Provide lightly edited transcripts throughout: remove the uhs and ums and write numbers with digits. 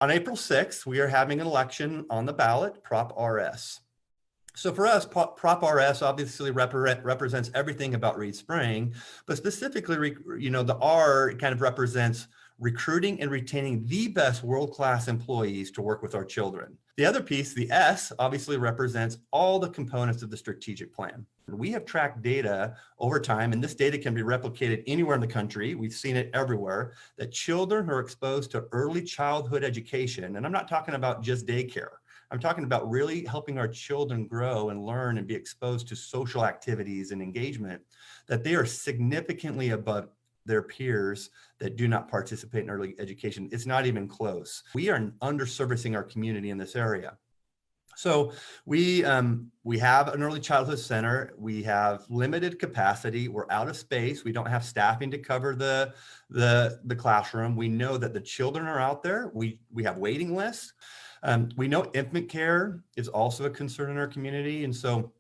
On April 6th, we are having an election on the ballot, Prop RS. So for us, Prop RS obviously represents everything about Reed Spring, but specifically, the R kind of represents recruiting and retaining the best world-class employees to work with our children. The other piece, the S, obviously represents all the components of the strategic plan. We have tracked data over time, and this data can be replicated anywhere in the country. We've seen it everywhere, that children who are exposed to early childhood education, and I'm not talking about just daycare, I'm talking about really helping our children grow and learn and be exposed to social activities and engagement, that they are significantly above their peers that do not participate in early education. It's not even close. We are underservicing our community in this area. So we have an early childhood center. We have limited capacity. We're out of space. We don't have staffing to cover the classroom. We know that the children are out there. We have waiting lists. We know infant care is also a concern in our community. And so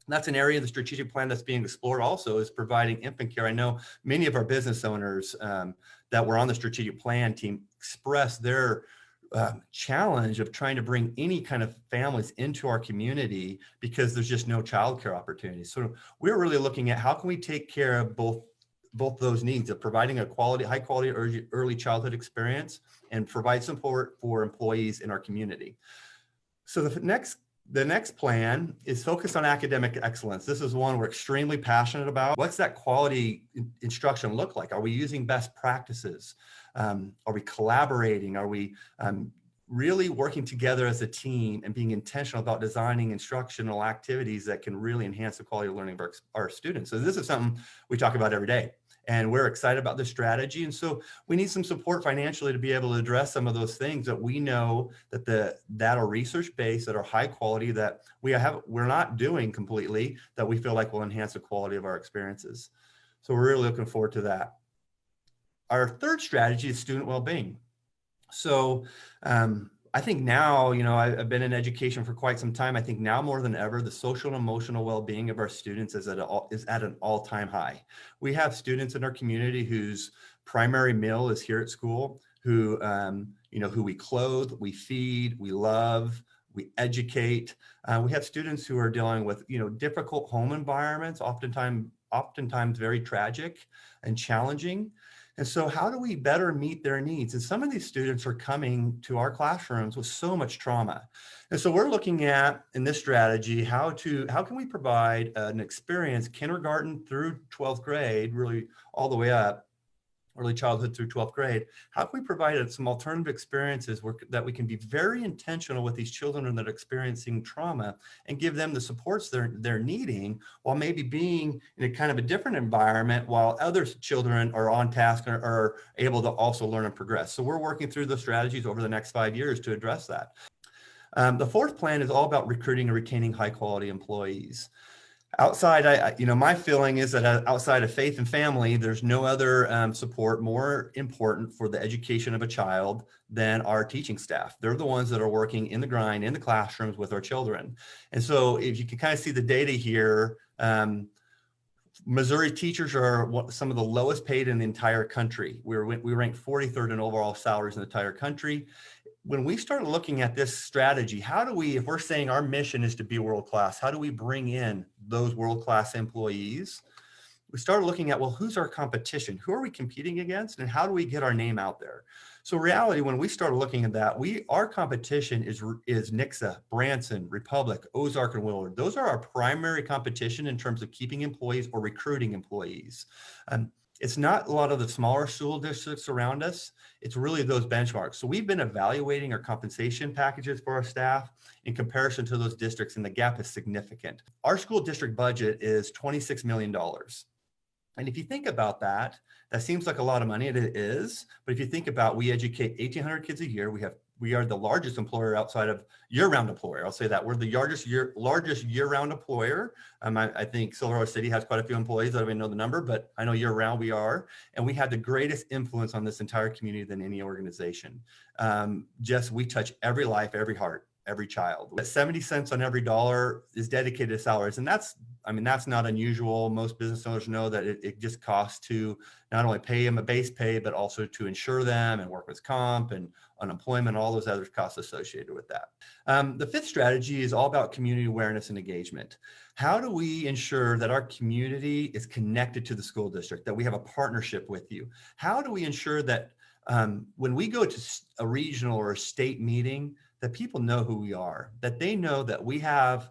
that's an area of the strategic plan that's being explored also, is providing infant care. I know many of our business owners that were on the strategic plan team expressed their challenge of trying to bring any kind of families into our community because there's just no childcare opportunities. So we're really looking at how can we take care of both those needs of providing a high quality early childhood experience and provide support for employees in our community. So the next plan is focused on academic excellence. This is one we're extremely passionate about. What's that quality instruction look like? Are we using best practices? Are we collaborating? Are we really working together as a team and being intentional about designing instructional activities that can really enhance the quality of learning of our students? So this is something we talk about every day. And we're excited about this strategy. And so we need some support financially to be able to address some of those things that we know that are research-based, that are high quality, that we're not doing completely, that we feel like will enhance the quality of our experiences. So we're really looking forward to that. Our third strategy is student well-being. So I think now, I've been in education for quite some time. I think now more than ever, the social and emotional well-being of our students is at an all-time high. We have students in our community whose primary meal is here at school, who we clothe, we feed, we love, we educate. We have students who are dealing with, difficult home environments, oftentimes very tragic and challenging. And so how do we better meet their needs? And some of these students are coming to our classrooms with so much trauma. And so we're looking at, in this strategy, how can we provide an experience, kindergarten through 12th grade, really all the way up, early childhood through 12th grade, how can we provide some alternative experiences that we can be very intentional with these children that are experiencing trauma and give them the supports they're needing, while maybe being in a kind of a different environment while other children are on task and are able to also learn and progress. So we're working through the strategies over the next 5 years to address that. The fourth plan is all about recruiting and retaining high quality employees. Outside, my feeling is that outside of faith and family, there's no other support more important for the education of a child than our teaching staff. They're the ones that are working in the grind, in the classrooms with our children. And so if you can kind of see the data here, Missouri teachers are some of the lowest paid in the entire country. We rank 43rd in overall salaries in the entire country. When we started looking at this strategy, if we're saying our mission is to be world-class, how do we bring in those world-class employees? We started looking at, well, who's our competition? Who are we competing against? And how do we get our name out there? So reality, when we started looking at that, our competition is Nixa, Branson, Republic, Ozark, and Willard. Those are our primary competition in terms of keeping employees or recruiting employees. It's not a lot of the smaller school districts around us. It's really those benchmarks. So we've been evaluating our compensation packages for our staff in comparison to those districts, and the gap is significant. Our school district budget is $26 million. And if you think about that, that seems like a lot of money, and it is. But if you think about, we educate 1,800 kids a year. We are the largest employer outside of year-round employer. I'll say that we're the largest year-round employer. I think Silver City has quite a few employees. I don't even know the number, but I know year-round we are. And we have the greatest influence on this entire community than any organization. We touch every life, every heart, every child. 70 cents on every dollar is dedicated to salaries. And that's not unusual. Most business owners know that it just costs to not only pay them a base pay, but also to insure them and workers' comp and unemployment, all those other costs associated with that. The fifth strategy is all about community awareness and engagement. How do we ensure that our community is connected to the school district, that we have a partnership with you? How do we ensure that when we go to a regional or a state meeting, that people know who we are, that they know that we have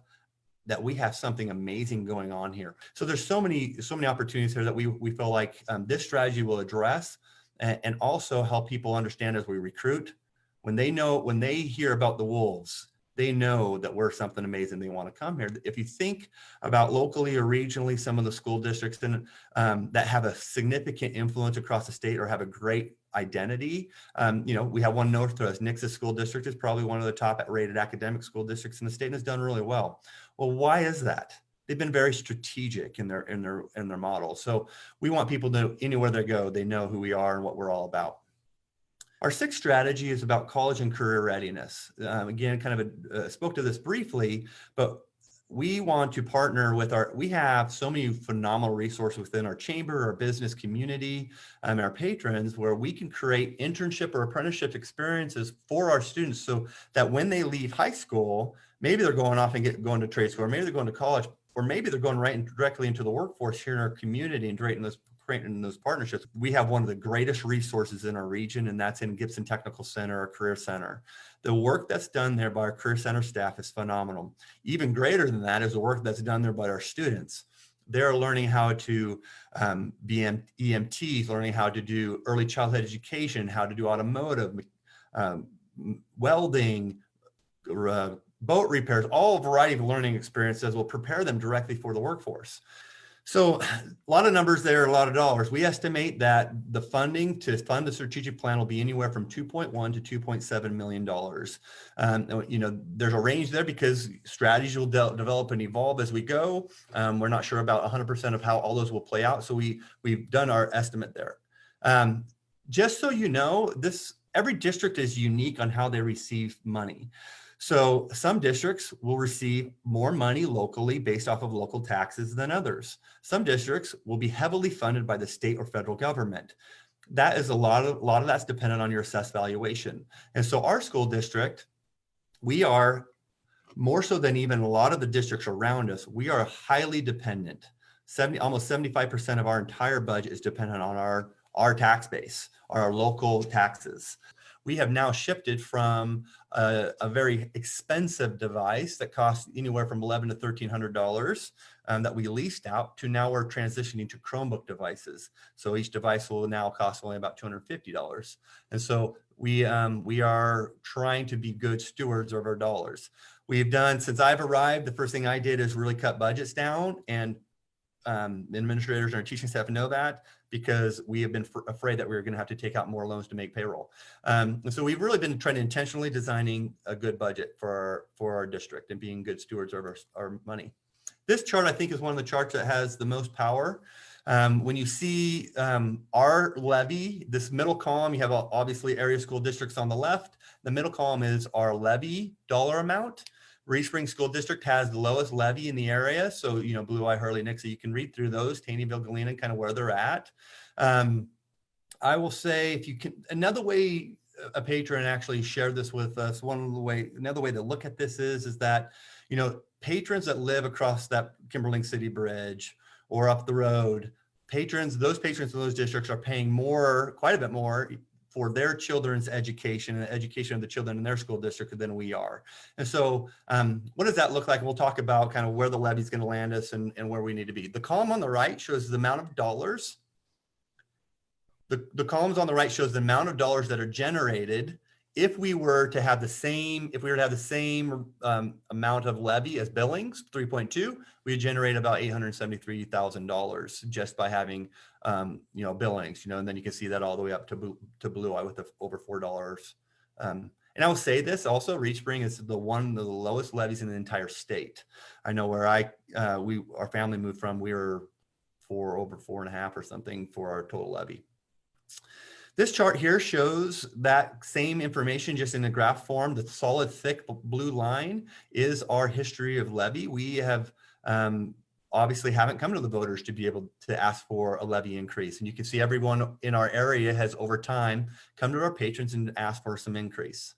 something amazing going on here? So there's so many opportunities here that we feel like this strategy will address and also help people understand as we recruit. When they hear about the Wolves, they know that we're something amazing. They want to come here. If you think about locally or regionally, some of the school districts that have a significant influence across the state or have a great identity, we have one north to us. Nix's school district is probably one of the top rated academic school districts in the state and has done really well. Well, why is that? They've been very strategic in their model. So we want people to, anywhere they go, they know who we are and what we're all about. Our sixth strategy is about college and career readiness. Again, kind of spoke to this briefly, but we want to partner with we have so many phenomenal resources within our chamber, our business community, and our patrons, where we can create internship or apprenticeship experiences for our students so that when they leave high school, maybe they're going off and going to trade school, or maybe they're going to college, or maybe they're going directly into the workforce here in our community and creating those partnerships. We have one of the greatest resources in our region, and that's in Gibson Technical Center, our Career Center. The work that's done there by our Career Center staff is phenomenal. Even greater than that is the work that's done there by our students. They're learning how to be EMTs, learning how to do early childhood education, how to do automotive, welding, boat repairs, all a variety of learning experiences will prepare them directly for the workforce. So a lot of numbers there, a lot of dollars. We estimate that the funding to fund the strategic plan will be anywhere from $2.1 to $2.7 million. There's a range there because strategies will develop and evolve as we go. We're not sure about 100% of how all those will play out. So we've done our estimate there. Just so you know, every district is unique on how they receive money. So some districts will receive more money locally based off of local taxes than others. Some districts will be heavily funded by the state or federal government. That is a lot of that's dependent on your assessed valuation. And so our school district, we are more so than even a lot of the districts around us, we are highly dependent. Almost 75% of our entire budget is dependent on our tax base, our local taxes. We have now shifted from a very expensive device that costs anywhere from $1,100 to $1,300 that we leased out to now we're transitioning to Chromebook devices. So each device will now cost only about $250. And so we are trying to be good stewards of our dollars. We've done, since I've arrived, the first thing I did is really cut budgets down, and administrators and our teaching staff know that because we have been afraid that we were going to have to take out more loans to make payroll. And so we've really been trying to intentionally designing a good budget for our district and being good stewards of our money. This chart, I think, is one of the charts that has the most power. When you see our levy, this middle column, you have obviously area school districts on the left. The middle column is our levy dollar amount. Reed Spring School District has the lowest levy in the area. So, Blue Eye, Hurley, Nixie, you can read through those, Taneyville, Galena, kind of where they're at. I will say, if you can, another way a patron actually shared this with us, another way to look at this is that, patrons that live across that Kimberling City Bridge or up the road, those patrons in those districts are paying quite a bit more for their children's education and the education of the children in their school district than we are. And so what does that look like? We'll talk about kind of where the levy is going to land us and where we need to be. The column on the right shows the amount of dollars. The columns on the right shows the amount of dollars that are generated if we were to have the same amount of levy as Billings, 3.2, we would generate about $873,000 just by having Billings, and then you can see that all the way up to Blue Eye with over $4. And I will say this also, Reed Spring is one of the lowest levies in the entire state. I know where our family moved from, we were over 4.5 or something for our total levy. This chart here shows that same information just in a graph form. The solid thick blue line is our history of levy. We have obviously haven't come to the voters to be able to ask for a levy increase. And you can see everyone in our area has over time come to our patrons and asked for some increase.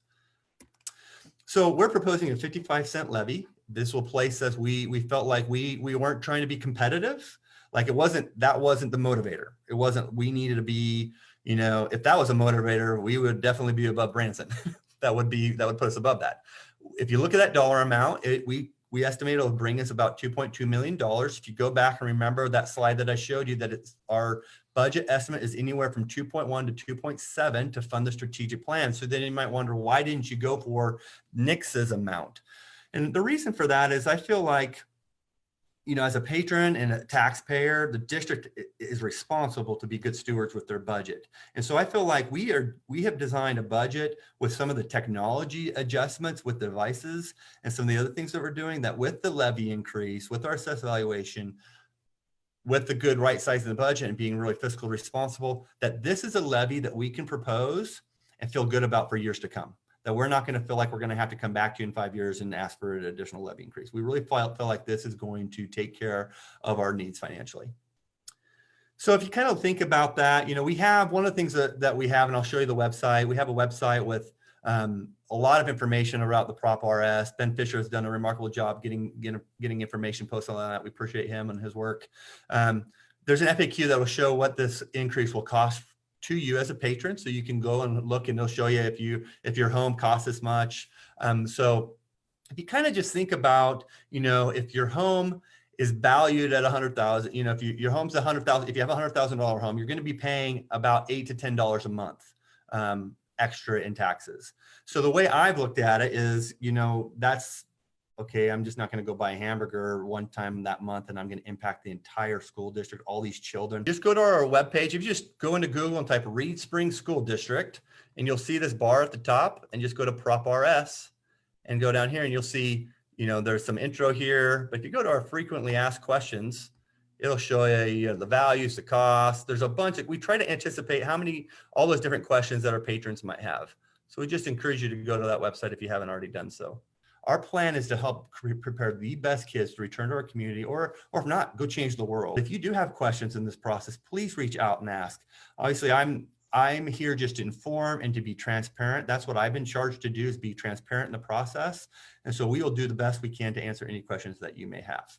So we're proposing a 55-cent levy. This will place us, we felt like we weren't trying to be competitive. Like that wasn't the motivator. It wasn't, we needed to be, you know, if that was a motivator, we would definitely be above Branson. that would put us above that. If you look at that dollar amount, we estimate it'll bring us about $2.2 million. If you go back and remember that slide that I showed you, that it's our budget estimate is anywhere from 2.1 to 2.7 to fund the strategic plan. So then you might wonder, why didn't you go for Nix's amount? And the reason for that is I feel like, you know, as a patron and a taxpayer, the district is responsible to be good stewards with their budget. And so I feel like we have designed a budget with some of the technology adjustments with devices and some of the other things that we're doing, that with the levy increase, with our assessed valuation, with the good right size of the budget and being really fiscally responsible, that this is a levy that we can propose and feel good about for years to come. That we're not going to feel like we're going to have to come back to you in 5 years and ask for an additional levy increase. We really feel like this is going to take care of our needs financially. So if you kind of think about that, you know, we have one of the things that we have, and I'll show you the website. We have a website with a lot of information about the Prop RS. Ben Fisher has done a remarkable job getting information posted on that. We appreciate him and his work. There's an FAQ that will show what this increase will cost to you as a patron, so you can go and look, and they'll show you if your home costs this much. So if you kind of just think about, you know, if your home is valued at 100,000, you know, if your home's 100,000, if you have a $100,000 home, you're going to be paying about $8 to $10 a month extra in taxes. So the way I've looked at it is, you know, that's okay, I'm just not going to go buy a hamburger one time that month and I'm going to impact the entire school district, all these children. Just go to our webpage. If you just go into Google and type Reed Springs School District, and you'll see this bar at the top, and just go to Prop RS and go down here, and you'll see, you know, there's some intro here, but if you go to our frequently asked questions, it'll show you, the values, the cost. There's a bunch we try to anticipate all those different questions that our patrons might have. So we just encourage you to go to that website if you haven't already done so. Our plan is to help prepare the best kids to return to our community, or if not, go change the world. If you do have questions in this process, please reach out and ask. Obviously, I'm here just to inform and to be transparent. That's what I've been charged to do, is be transparent in the process. And so we will do the best we can to answer any questions that you may have.